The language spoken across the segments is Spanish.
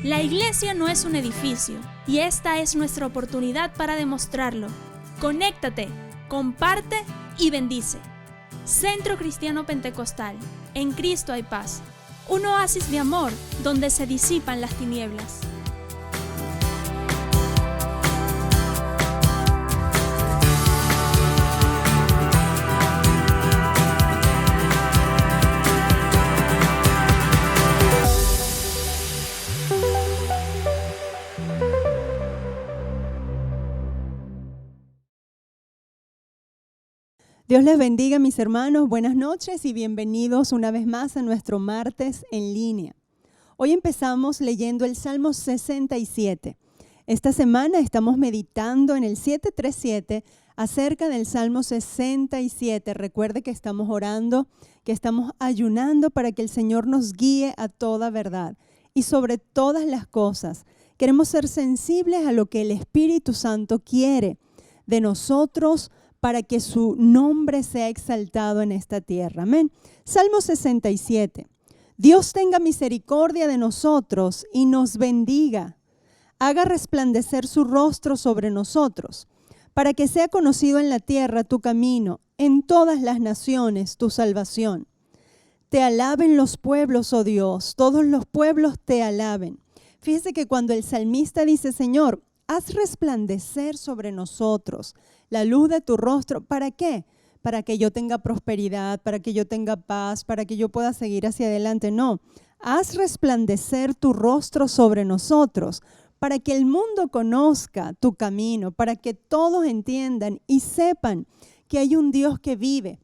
La iglesia no es un edificio y esta es nuestra oportunidad para demostrarlo. Conéctate, comparte y bendice. Centro Cristiano Pentecostal, en Cristo hay paz. Un oasis de amor donde se disipan las tinieblas. Dios les bendiga, mis hermanos. Buenas noches y bienvenidos una vez más a nuestro martes en línea. Hoy empezamos leyendo el Salmo 67. Esta semana estamos meditando en el 737 acerca del Salmo 67. Recuerde que estamos orando, que estamos ayunando para que el Señor nos guíe a toda verdad. Y sobre todas las cosas, queremos ser sensibles a lo que el Espíritu Santo quiere de nosotros, para que su nombre sea exaltado en esta tierra. Amén. Salmo 67. Dios tenga misericordia de nosotros y nos bendiga. Haga resplandecer su rostro sobre nosotros, para que sea conocido en la tierra tu camino, en todas las naciones tu salvación. Te alaben los pueblos, oh Dios, todos los pueblos te alaben. Fíjese que cuando el salmista dice, Señor, haz resplandecer sobre nosotros la luz de tu rostro. ¿Para qué? Para que yo tenga prosperidad, para que yo tenga paz, para que yo pueda seguir hacia adelante. No, haz resplandecer tu rostro sobre nosotros, para que el mundo conozca tu camino, para que todos entiendan y sepan que hay un Dios que vive.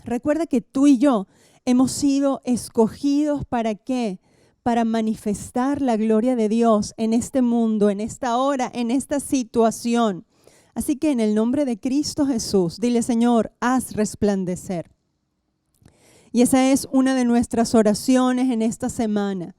Recuerda que tú y yo hemos sido escogidos ¿para qué? Para manifestar la gloria de Dios en este mundo, en esta hora, en esta situación. Así que en el nombre de Cristo Jesús, dile, Señor, haz resplandecer. Y esa es una de nuestras oraciones en esta semana.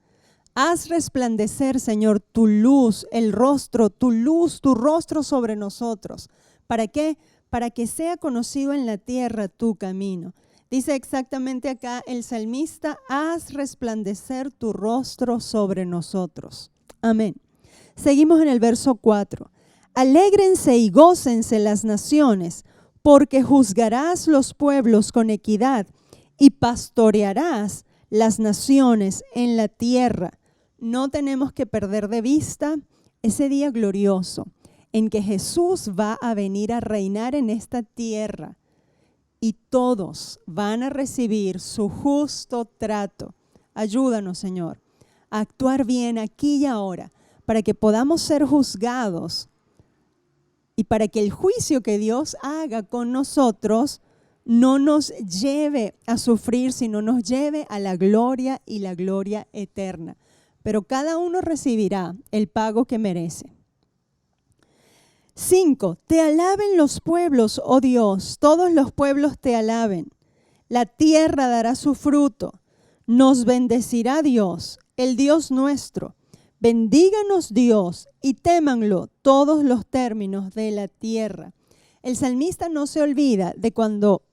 Haz resplandecer, Señor, tu luz, el rostro, tu luz, tu rostro sobre nosotros. ¿Para qué? Para que sea conocido en la tierra tu camino. Dice exactamente acá el salmista, haz resplandecer tu rostro sobre nosotros. Amén. Seguimos en el verso 4. Alégrense y gócense las naciones, porque juzgarás los pueblos con equidad y pastorearás las naciones en la tierra. No tenemos que perder de vista ese día glorioso en que Jesús va a venir a reinar en esta tierra. Y todos van a recibir su justo trato. Ayúdanos, Señor, a actuar bien aquí y ahora, para que podamos ser juzgados y para que el juicio que Dios haga con nosotros no nos lleve a sufrir, sino nos lleve a la gloria y la gloria eterna. Pero cada uno recibirá el pago que merece. 5. Te alaben los pueblos, oh Dios, todos los pueblos te alaben. La tierra dará su fruto. Nos bendecirá Dios, el Dios nuestro. Bendíganos Dios y témanlo todos los términos de la tierra. El salmista no se olvida de cuando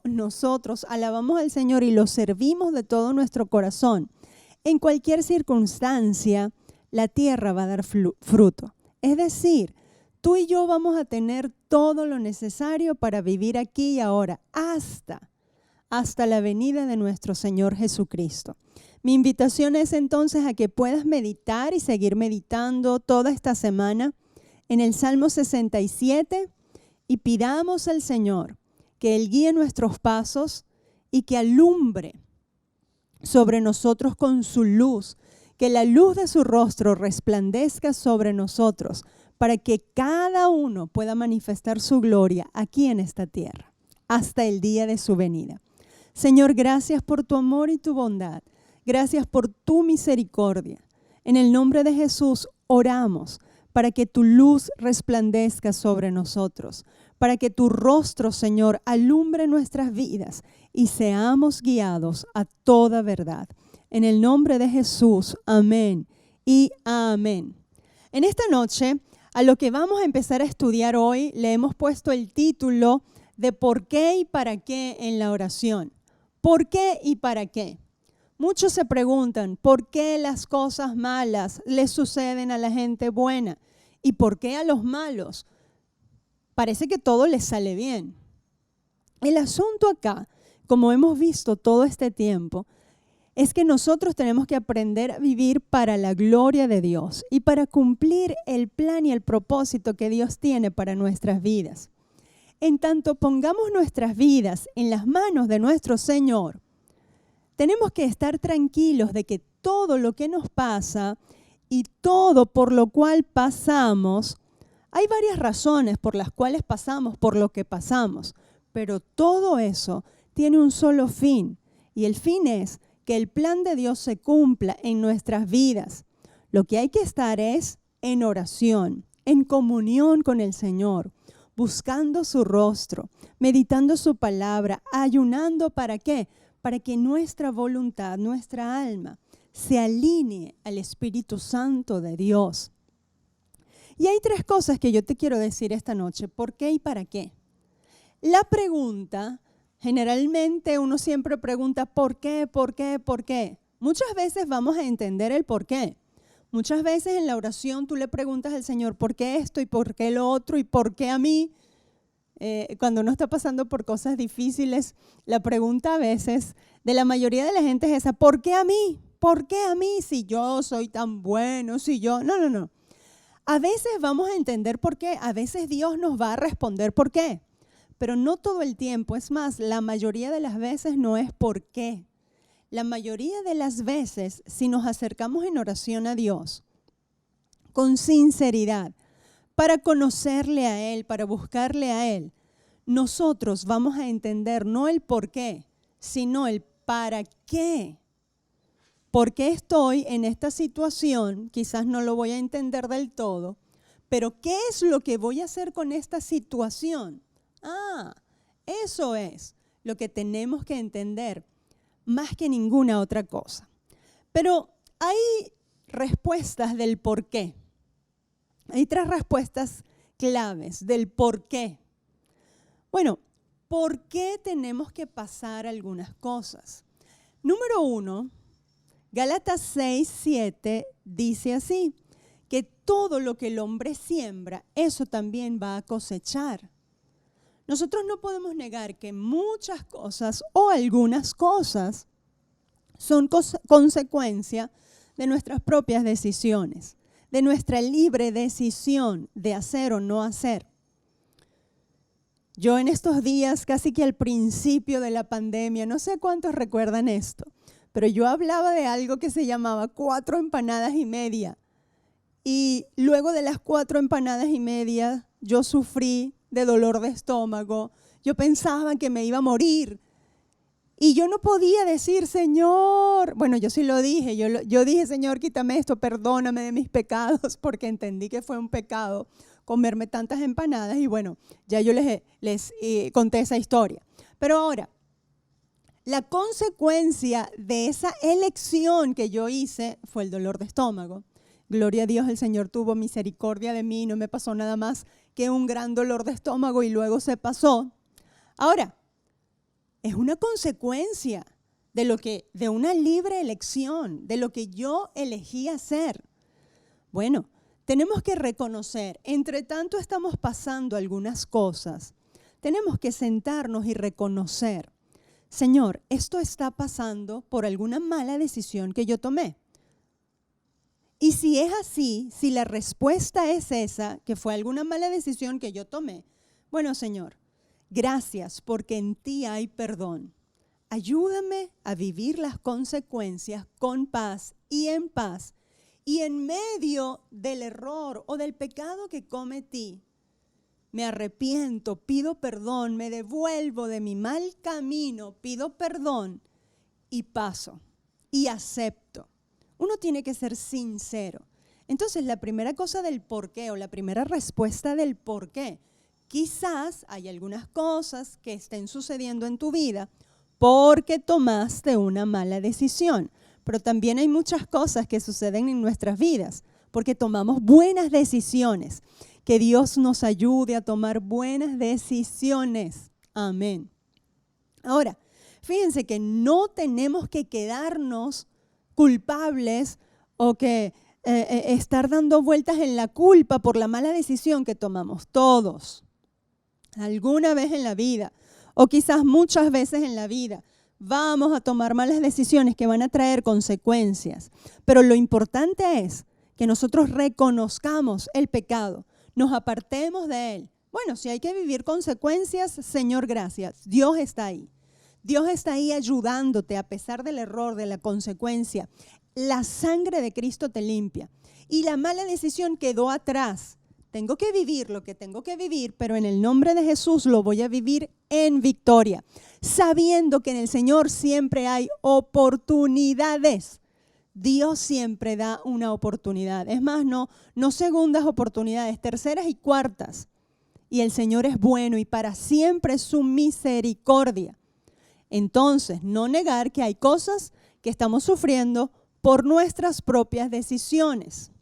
nosotros alabamos al Señor y lo servimos de todo nuestro corazón, en cualquier circunstancia, la tierra va a dar fruto. Es decir, tú y yo vamos a tener todo lo necesario para vivir aquí y ahora, hasta la venida de nuestro Señor Jesucristo. Mi invitación es entonces a que puedas meditar y seguir meditando toda esta semana en el Salmo 67 y pidamos al Señor que Él guíe nuestros pasos y que alumbre sobre nosotros con su luz, que la luz de su rostro resplandezca sobre nosotros para que cada uno pueda manifestar su gloria aquí en esta tierra, hasta el día de su venida. Señor, gracias por tu amor y tu bondad. Gracias por tu misericordia. En el nombre de Jesús oramos para que tu luz resplandezca sobre nosotros, para que tu rostro, Señor, alumbre nuestras vidas y seamos guiados a toda verdad. En el nombre de Jesús, amén y amén. En esta noche, a lo que vamos a empezar a estudiar hoy, le hemos puesto el título de ¿por qué y para qué en la oración? ¿Por qué y para qué? Muchos se preguntan, ¿por qué las cosas malas le suceden a la gente buena? ¿Y por qué a los malos? Parece que todo les sale bien. El asunto acá, como hemos visto todo este tiempo, es que nosotros tenemos que aprender a vivir para la gloria de Dios y para cumplir el plan y el propósito que Dios tiene para nuestras vidas. En tanto pongamos nuestras vidas en las manos de nuestro Señor, tenemos que estar tranquilos de que todo lo que nos pasa y todo por lo cual pasamos, hay varias razones por las cuales pasamos por lo que pasamos, pero todo eso tiene un solo fin, y el fin es que el plan de Dios se cumpla en nuestras vidas. Lo que hay que estar es en oración, en comunión con el Señor, buscando su rostro, meditando su palabra, ayunando, ¿para qué? Para que nuestra voluntad, nuestra alma, se alinee al Espíritu Santo de Dios. Y hay tres cosas que yo te quiero decir esta noche, ¿por qué y para qué? La pregunta, generalmente uno siempre pregunta ¿por qué? ¿Por qué? ¿Por qué? Muchas veces vamos a entender el por qué. Muchas veces en la oración tú le preguntas al Señor ¿por qué esto y por qué lo otro y por qué a mí? Cuando uno está pasando por cosas difíciles, la pregunta a veces de la mayoría de la gente es esa, ¿por qué a mí? ¿Por qué a mí si yo soy tan bueno? Si yo... No. A veces vamos a entender por qué, a veces Dios nos va a responder por qué, pero no todo el tiempo. Es más, la mayoría de las veces no es por qué. La mayoría de las veces, si nos acercamos en oración a Dios, con sinceridad, para conocerle a Él, para buscarle a Él, nosotros vamos a entender no el por qué, sino el para qué. ¿Por qué estoy en esta situación? Quizás no lo voy a entender del todo, pero ¿qué es lo que voy a hacer con esta situación? Eso es lo que tenemos que entender más que ninguna otra cosa. Pero hay respuestas del por qué. Hay tres respuestas claves del por qué. Bueno, ¿por qué tenemos que pasar algunas cosas? Número 1, Gálatas 6:7 dice así, que todo lo que el hombre siembra, eso también va a cosechar. Nosotros no podemos negar que muchas cosas o algunas cosas son consecuencia de nuestras propias decisiones, de nuestra libre decisión de hacer o no hacer. Yo en estos días, casi que al principio de la pandemia, no sé cuántos recuerdan esto, pero yo hablaba de algo que se llamaba 4 empanadas y media. Y luego de las 4 empanadas y media, yo sufrí de dolor de estómago. Yo pensaba que me iba a morir. Y yo no podía decir, Señor, bueno, yo sí lo dije, yo dije, Señor, quítame esto, perdóname de mis pecados, porque entendí que fue un pecado comerme tantas empanadas. Y bueno, ya yo les conté esa historia. Pero ahora, la consecuencia de esa elección que yo hice fue el dolor de estómago. Gloria a Dios, el Señor tuvo misericordia de mí, no me pasó nada más que un gran dolor de estómago y luego se pasó. Ahora, es una consecuencia de una libre elección, de lo que yo elegí hacer. Bueno, tenemos que reconocer, entre tanto estamos pasando algunas cosas, tenemos que sentarnos y reconocer, Señor, esto está pasando por alguna mala decisión que yo tomé. Y si es así, si la respuesta es esa, que fue alguna mala decisión que yo tomé, bueno, Señor, gracias porque en ti hay perdón. Ayúdame a vivir las consecuencias con paz y en medio del error o del pecado que cometí. Me arrepiento, pido perdón, me devuelvo de mi mal camino, pido perdón y paso y acepto. Uno tiene que ser sincero. Entonces, la primera cosa del por qué o la primera respuesta del por qué, quizás hay algunas cosas que estén sucediendo en tu vida porque tomaste una mala decisión, pero también hay muchas cosas que suceden en nuestras vidas porque tomamos buenas decisiones. Que Dios nos ayude a tomar buenas decisiones. Amén. Ahora, Fíjense que no tenemos que quedarnos culpables o que estar dando vueltas en la culpa por la mala decisión que tomamos. Todos, alguna vez en la vida, o quizás muchas veces en la vida, vamos a tomar malas decisiones que van a traer consecuencias. Pero lo importante es que nosotros reconozcamos el pecado, nos apartemos de él. Bueno, si hay que vivir consecuencias, Señor, gracias. Dios está ahí. Dios está ahí ayudándote a pesar del error, de la consecuencia. La sangre de Cristo te limpia. Y la mala decisión quedó atrás. Tengo que vivir lo que tengo que vivir, pero en el nombre de Jesús lo voy a vivir en victoria, sabiendo que en el Señor siempre hay oportunidades. Dios siempre da una oportunidad. Es más, no segundas oportunidades, terceras y cuartas. Y el Señor es bueno y para siempre es su misericordia. Entonces, no negar que hay cosas que estamos sufriendo por nuestras propias decisiones.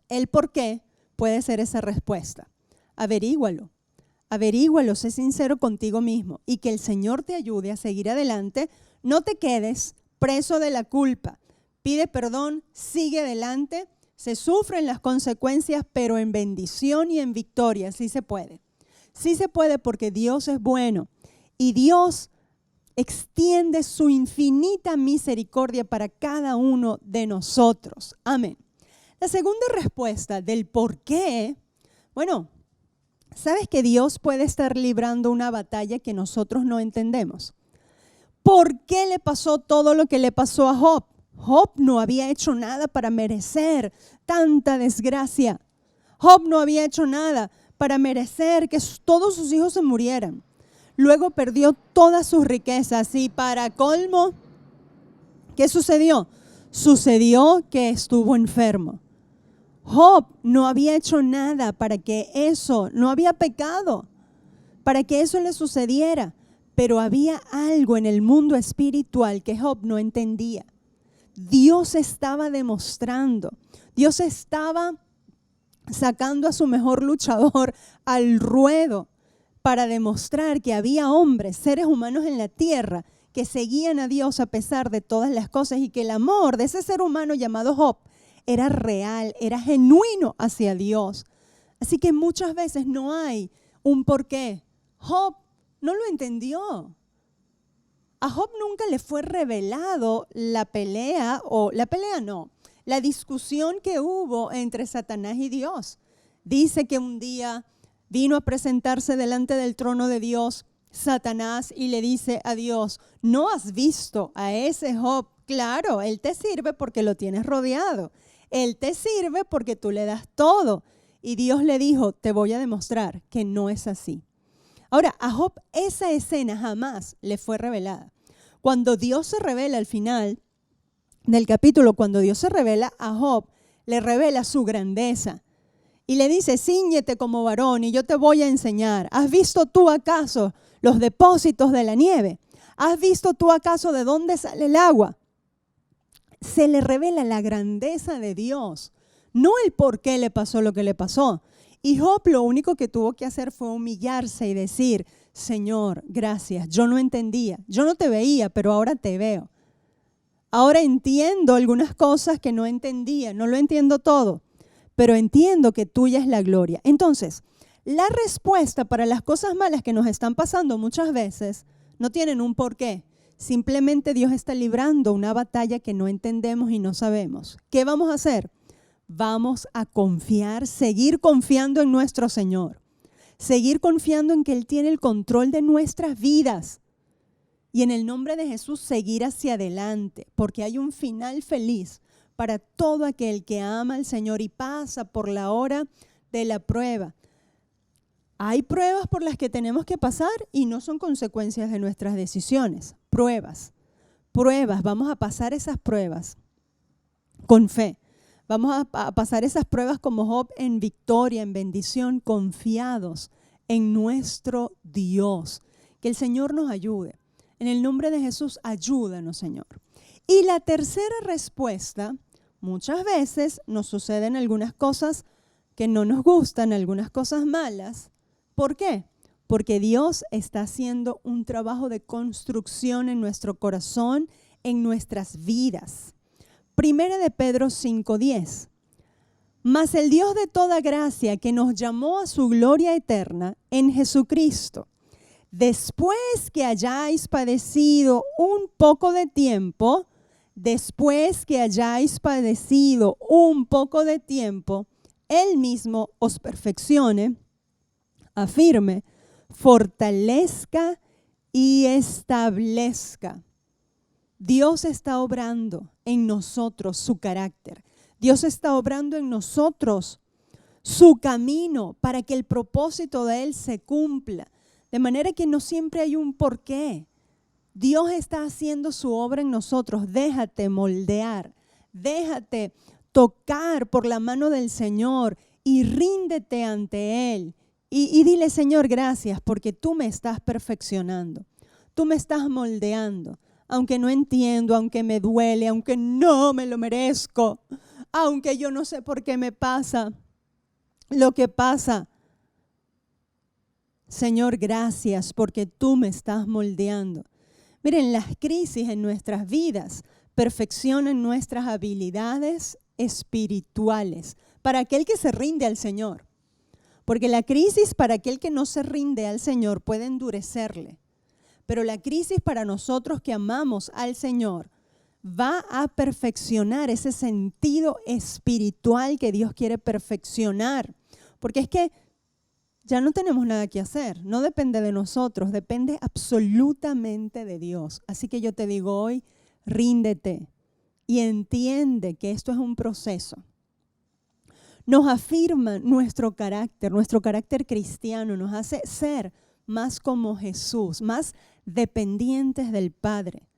El por qué puede ser esa respuesta. Averígualo, sé sincero contigo mismo y que el Señor te ayude a seguir adelante. No te quedes preso de la culpa. Pide perdón, sigue adelante. Se sufren las consecuencias, pero en bendición y en victoria sí se puede. Sí se puede porque Dios es bueno y Dios extiende su infinita misericordia para cada uno de nosotros. Amén. La segunda respuesta del por qué, bueno, ¿sabes que Dios puede estar librando una batalla que nosotros no entendemos? ¿Por qué le pasó todo lo que le pasó a Job? Job no había hecho nada para merecer tanta desgracia. Job no había hecho nada para merecer que todos sus hijos se murieran. Luego perdió todas sus riquezas y para colmo, ¿qué sucedió? Sucedió que estuvo enfermo. Job no había hecho nada para que eso, no había pecado, para que eso le sucediera. Pero había algo en el mundo espiritual que Job no entendía. Dios estaba demostrando, Dios estaba sacando a su mejor luchador al ruedo para demostrar que había hombres, seres humanos en la tierra que seguían a Dios a pesar de todas las cosas y que el amor de ese ser humano llamado Job era real, era genuino hacia Dios. Así que muchas veces no hay un porqué. Job no lo entendió. A Job nunca le fue revelado la discusión que hubo entre Satanás y Dios. Dice que un día vino a presentarse delante del trono de Dios Satanás y le dice a Dios, ¿no has visto a ese Job? Claro, él te sirve porque lo tienes rodeado. Él te sirve porque tú le das todo. Y Dios le dijo, te voy a demostrar que no es así. Ahora, a Job esa escena jamás le fue revelada. Cuando Dios se revela al final del capítulo, cuando Dios se revela a Job, le revela su grandeza. Y le dice, cíñete como varón y yo te voy a enseñar. ¿Has visto tú acaso los depósitos de la nieve? ¿Has visto tú acaso de dónde sale el agua? Se le revela la grandeza de Dios, no el por qué le pasó lo que le pasó. Y Job lo único que tuvo que hacer fue humillarse y decir, Señor, gracias, yo no entendía, yo no te veía, pero ahora te veo. Ahora entiendo algunas cosas que no entendía, no lo entiendo todo, pero entiendo que tuya es la gloria. Entonces, la respuesta para las cosas malas que nos están pasando muchas veces no tienen un porqué. Simplemente Dios está librando una batalla que no entendemos y no sabemos. ¿Qué vamos a hacer? Vamos a confiar, seguir confiando en nuestro Señor. Seguir confiando en que Él tiene el control de nuestras vidas. Y en el nombre de Jesús seguir hacia adelante, porque hay un final feliz para todo aquel que ama al Señor y pasa por la hora de la prueba. Hay pruebas por las que tenemos que pasar y no son consecuencias de nuestras decisiones. Pruebas, vamos a pasar esas pruebas con fe. Vamos a pasar esas pruebas como Job en victoria, en bendición, confiados en nuestro Dios. Que el Señor nos ayude. En el nombre de Jesús, ayúdanos, Señor. Y la tercera respuesta, muchas veces nos suceden algunas cosas que no nos gustan, algunas cosas malas. ¿Por qué? porque Dios está haciendo un trabajo de construcción en nuestro corazón, en nuestras vidas. Primera de Pedro 5:10. Mas el Dios de toda gracia, que nos llamó a su gloria eterna en Jesucristo, después que hayáis padecido un poco de tiempo, Él mismo os perfeccione, afirme, fortalezca y establezca. Dios está obrando en nosotros su carácter. Dios está obrando en nosotros su camino para que el propósito de Él se cumpla. De manera que no siempre hay un porqué. Dios está haciendo su obra en nosotros. Déjate moldear, déjate tocar por la mano del Señor y ríndete ante Él. Y dile, Señor, gracias porque tú me estás perfeccionando. Tú me estás moldeando. Aunque no entiendo, aunque me duele, aunque no me lo merezco, aunque yo no sé por qué me pasa lo que pasa. Señor, gracias porque tú me estás moldeando. Miren, las crisis en nuestras vidas perfeccionan nuestras habilidades espirituales para aquel que se rinde al Señor. Porque la crisis para aquel que no se rinde al Señor puede endurecerle. Pero la crisis para nosotros que amamos al Señor va a perfeccionar ese sentido espiritual que Dios quiere perfeccionar. Porque es que ya no tenemos nada que hacer, no depende de nosotros, depende absolutamente de Dios. Así que yo te digo hoy, ríndete y entiende que esto es un proceso. Nos afirma nuestro carácter cristiano, nos hace ser más como Jesús, más dependientes del Padre.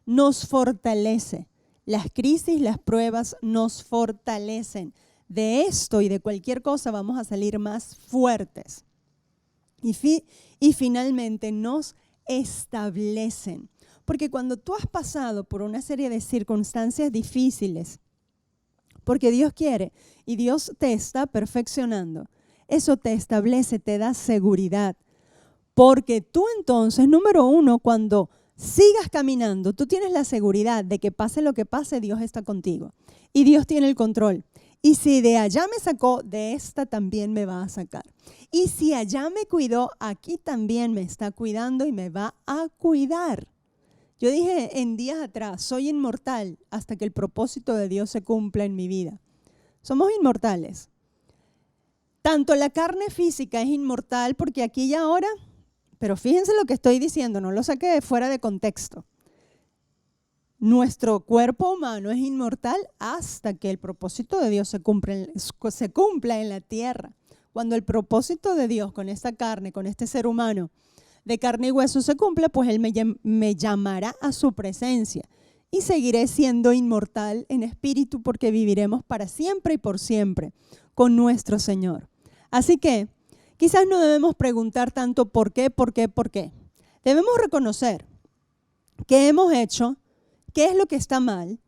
Nos fortalece. Las crisis, las pruebas nos fortalecen. De esto y de cualquier cosa vamos a salir más fuertes. Y finalmente nos establecen. Porque cuando tú has pasado por una serie de circunstancias difíciles, porque Dios quiere y Dios te está perfeccionando, eso te establece, te da seguridad. Porque tú entonces, número uno, cuando sigas caminando, tú tienes la seguridad de que pase lo que pase, Dios está contigo. Y Dios tiene el control. Y si de allá me sacó, de esta también me va a sacar. Y si allá me cuidó, aquí también me está cuidando y me va a cuidar. Yo dije en días atrás, soy inmortal hasta que el propósito de Dios se cumpla en mi vida. Somos inmortales. Tanto la carne física es inmortal porque aquí y ahora, pero fíjense lo que estoy diciendo, no lo saqué de fuera de contexto. Nuestro cuerpo humano es inmortal hasta que el propósito de Dios se cumpla en la tierra. Cuando el propósito de Dios con esta carne, con este ser humano de carne y hueso se cumpla, pues Él me llamará a su presencia y seguiré siendo inmortal en espíritu porque viviremos para siempre y por siempre con nuestro Señor. Así que quizás no debemos preguntar tanto por qué. Debemos reconocer qué hemos hecho, qué es lo que está mal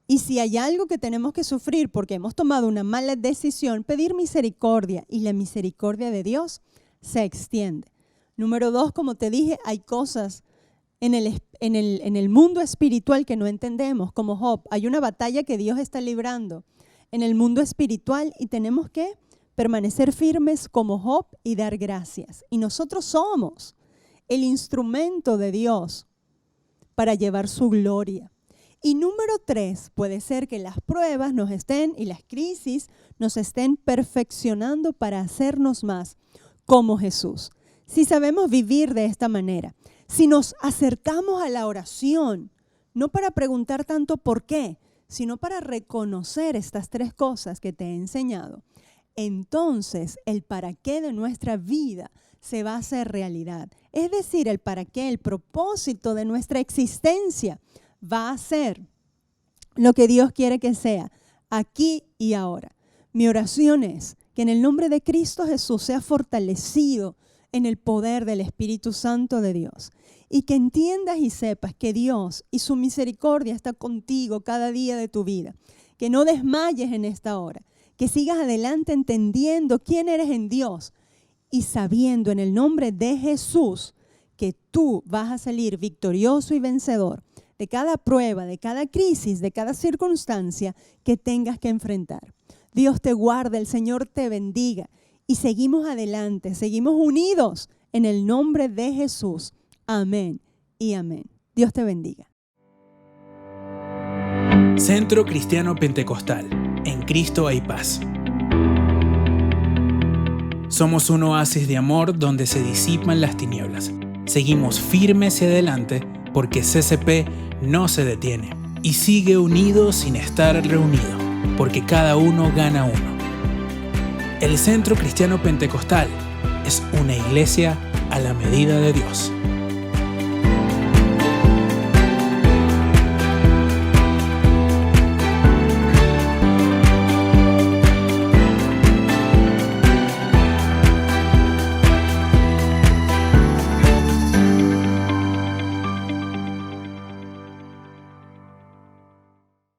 y si hay algo que tenemos que sufrir porque hemos tomado una mala decisión, pedir misericordia y la misericordia de Dios se extiende. Número 2, como te dije, hay cosas en el mundo espiritual que no entendemos, como Job. Hay una batalla que Dios está librando en el mundo espiritual y tenemos que permanecer firmes como Job y dar gracias. Y nosotros somos el instrumento de Dios para llevar su gloria. Y número 3, puede ser que las pruebas y las crisis nos estén perfeccionando para hacernos más como Jesús. Si sabemos vivir de esta manera, si nos acercamos a la oración, no para preguntar tanto por qué, sino para reconocer estas 3 cosas que te he enseñado, entonces el para qué de nuestra vida se va a hacer realidad. Es decir, el para qué, el propósito de nuestra existencia va a ser lo que Dios quiere que sea aquí y ahora. Mi oración es que en el nombre de Cristo Jesús sea fortalecido en el poder del Espíritu Santo de Dios y que entiendas y sepas que Dios y su misericordia está contigo cada día de tu vida, que no desmayes en esta hora, que sigas adelante entendiendo quién eres en Dios y sabiendo en el nombre de Jesús que tú vas a salir victorioso y vencedor de cada prueba, de cada crisis, de cada circunstancia que tengas que enfrentar. Dios te guarde, el Señor te bendiga y seguimos adelante, seguimos unidos en el nombre de Jesús. Amén y amén. Dios te bendiga. Centro Cristiano Pentecostal. En Cristo hay paz. Somos un oasis de amor donde se disipan las tinieblas. Seguimos firmes y adelante porque CCP no se detiene y sigue unido sin estar reunido, porque cada uno gana uno. El Centro Cristiano Pentecostal es una iglesia a la medida de Dios.